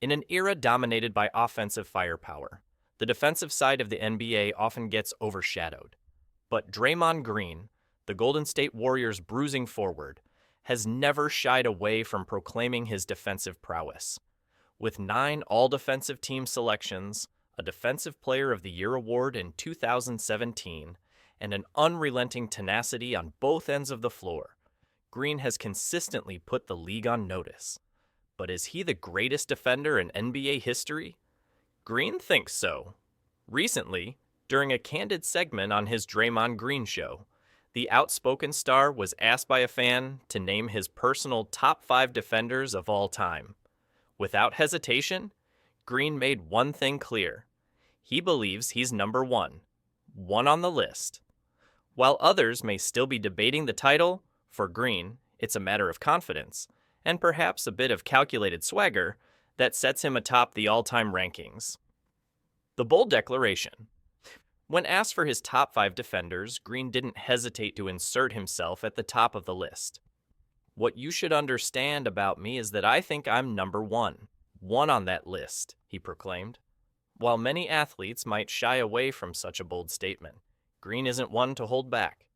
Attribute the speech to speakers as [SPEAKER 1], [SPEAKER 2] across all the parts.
[SPEAKER 1] In an era dominated by offensive firepower, the defensive side of the NBA often gets overshadowed. But Draymond Green, the Golden State Warriors' bruising forward, has never shied away from proclaiming his defensive prowess. With 9 all-defensive team selections, a Defensive Player of the Year award in 2017, and an unrelenting tenacity on both ends of the floor, Green has consistently put the league on notice. But is he the greatest defender in NBA history? Green thinks so. Recently, during a candid segment on his Draymond Green Show, the outspoken star was asked by a fan to name his personal top 5 defenders of all time. Without hesitation, Green made one thing clear. He believes he's number one on the list. While others may still be debating the title, for Green, it's a matter of confidence, and perhaps a bit of calculated swagger, that sets him atop the all-time rankings. The bold declaration. When asked for his top 5 defenders, Green didn't hesitate to insert himself at the top of the list. What you should understand about me is that I think I'm number one on that list, he proclaimed. While many athletes might shy away from such a bold statement, Green isn't one to hold back.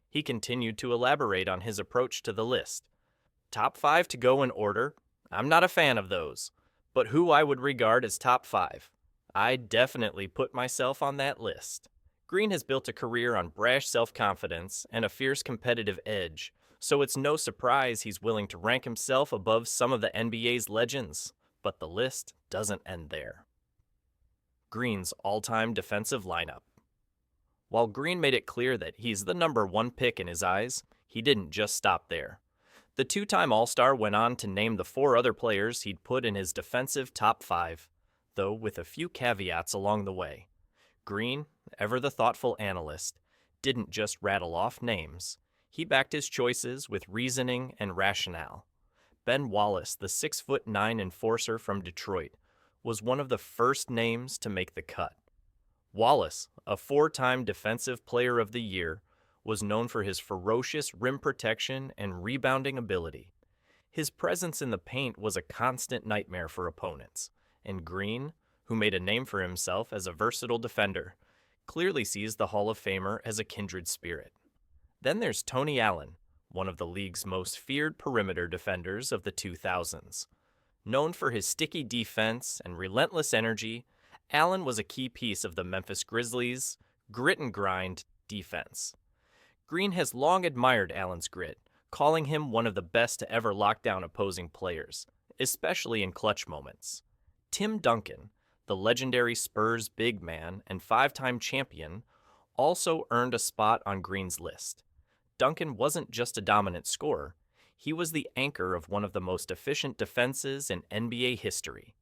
[SPEAKER 1] He continued to elaborate on his approach to the list. Top 5 to go in order, I'm not a fan of those, but who I would regard as top 5. I definitely put myself on that list. Green has built a career on brash self-confidence and a fierce competitive edge, so it's no surprise he's willing to rank himself above some of the NBA's legends. But the list doesn't end there. Green's all-time defensive lineup. While Green made it clear that he's the number 1 pick in his eyes, he didn't just stop there. The 2-time All-Star went on to name the 4 other players he'd put in his defensive top 5, though with a few caveats along the way. Green, ever the thoughtful analyst, didn't just rattle off names. He backed his choices with reasoning and rationale. Ben Wallace, the 6'9" enforcer from Detroit, was one of the first names to make the cut. Wallace, a 4-time Defensive Player of the Year, was known for his ferocious rim protection and rebounding ability. His presence in the paint was a constant nightmare for opponents, and Green, who made a name for himself as a versatile defender, clearly sees the Hall of Famer as a kindred spirit. Then there's Tony Allen, one of the league's most feared perimeter defenders of the 2000s. Known for his sticky defense and relentless energy, Allen was a key piece of the Memphis Grizzlies' grit and grind defense. Green has long admired Allen's grit, calling him one of the best to ever lock down opposing players, especially in clutch moments. Tim Duncan, the legendary Spurs big man and 5-time champion, also earned a spot on Green's list. Duncan wasn't just a dominant scorer, he was the anchor of one of the most efficient defenses in NBA history.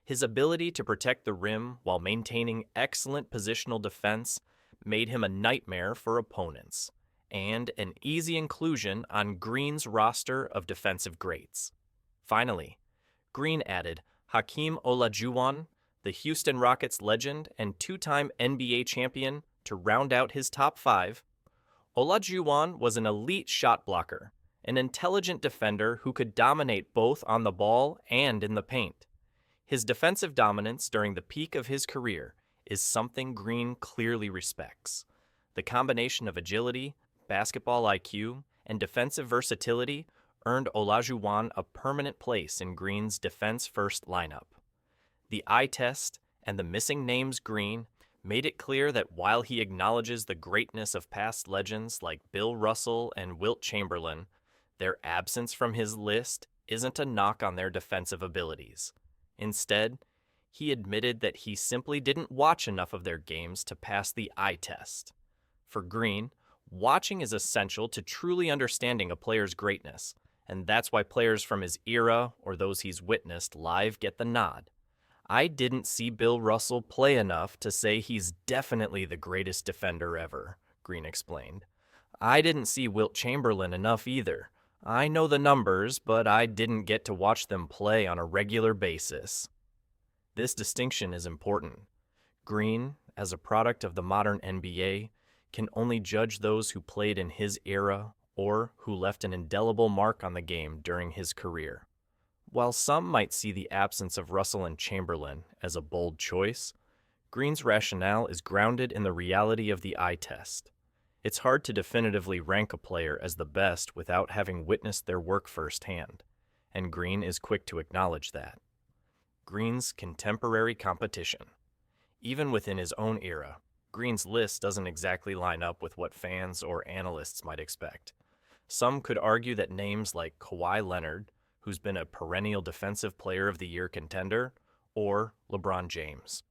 [SPEAKER 1] His ability to protect the rim while maintaining excellent positional defense made him a nightmare for opponents, and an easy inclusion on Green's roster of defensive greats. Finally, Green added Hakeem Olajuwon, the Houston Rockets legend and 2-time NBA champion, to round out his top 5. Olajuwon was an elite shot blocker, an intelligent defender who could dominate both on the ball and in the paint. His defensive dominance during the peak of his career is something Green clearly respects. The combination of agility, basketball IQ, and defensive versatility earned Olajuwon a permanent place in Green's defense-first lineup. The eye test and the missing names Green made it clear that while he acknowledges the greatness of past legends like Bill Russell and Wilt Chamberlain, their absence from his list isn't a knock on their defensive abilities. Instead, he admitted that he simply didn't watch enough of their games to pass the eye test. For Green, watching is essential to truly understanding a player's greatness, and that's why players from his era or those he's witnessed live get the nod. I didn't see Bill Russell play enough to say he's definitely the greatest defender ever, Green explained. I didn't see Wilt Chamberlain enough either. I know the numbers, but I didn't get to watch them play on a regular basis. This distinction is important. Green, as a product of the modern NBA, can only judge those who played in his era or who left an indelible mark on the game during his career. While some might see the absence of Russell and Chamberlain as a bold choice, Green's rationale is grounded in the reality of the eye test. It's hard to definitively rank a player as the best without having witnessed their work firsthand, and Green is quick to acknowledge that. Green's contemporary competition. Even within his own era, Green's list doesn't exactly line up with what fans or analysts might expect. Some could argue that names like Kawhi Leonard, who's been a perennial Defensive Player of the Year contender, or LeBron James,